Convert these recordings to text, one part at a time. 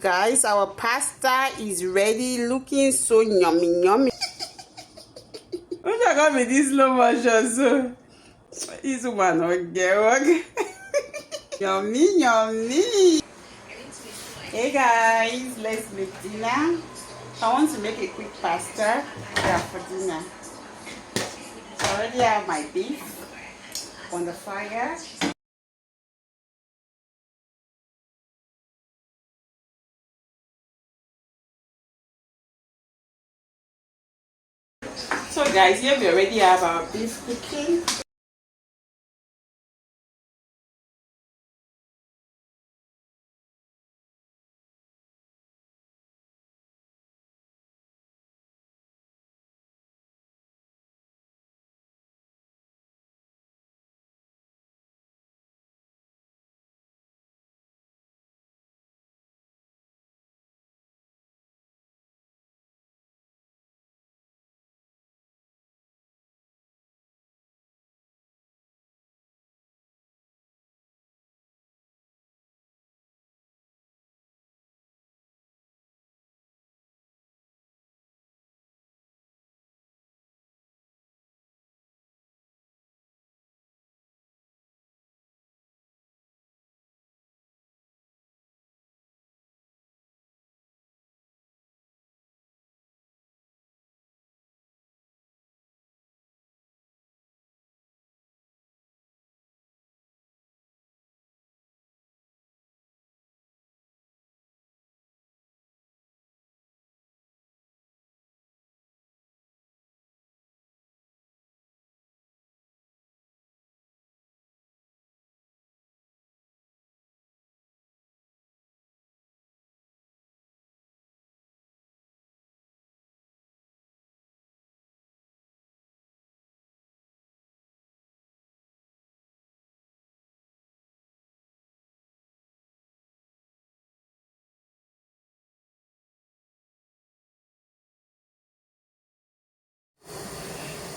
Guys, our pasta is ready, looking so yummy. What I got with this slow motion so? This one okay. Yummy. Hey guys, let's make dinner. I want to make a quick pasta for dinner. I already have my beef on the fire. So guys, here we already have our beef cooking.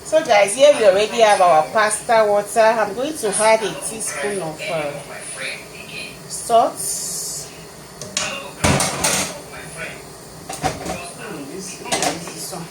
So guys, here we already have our pasta water. I'm going to add a teaspoon of salt. This one.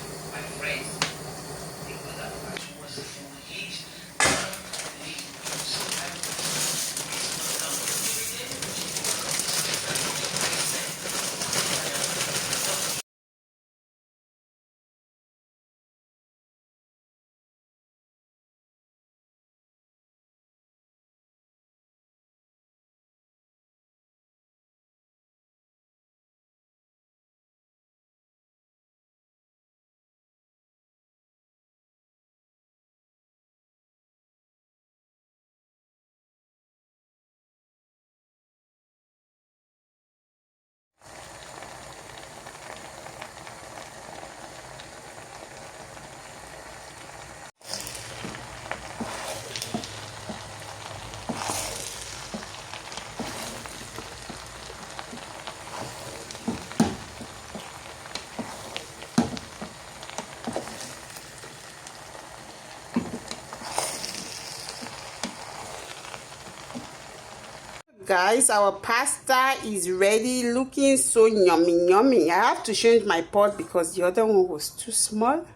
Guys, our pasta is ready, looking so yummy. I have to change my pot because the other one was too small.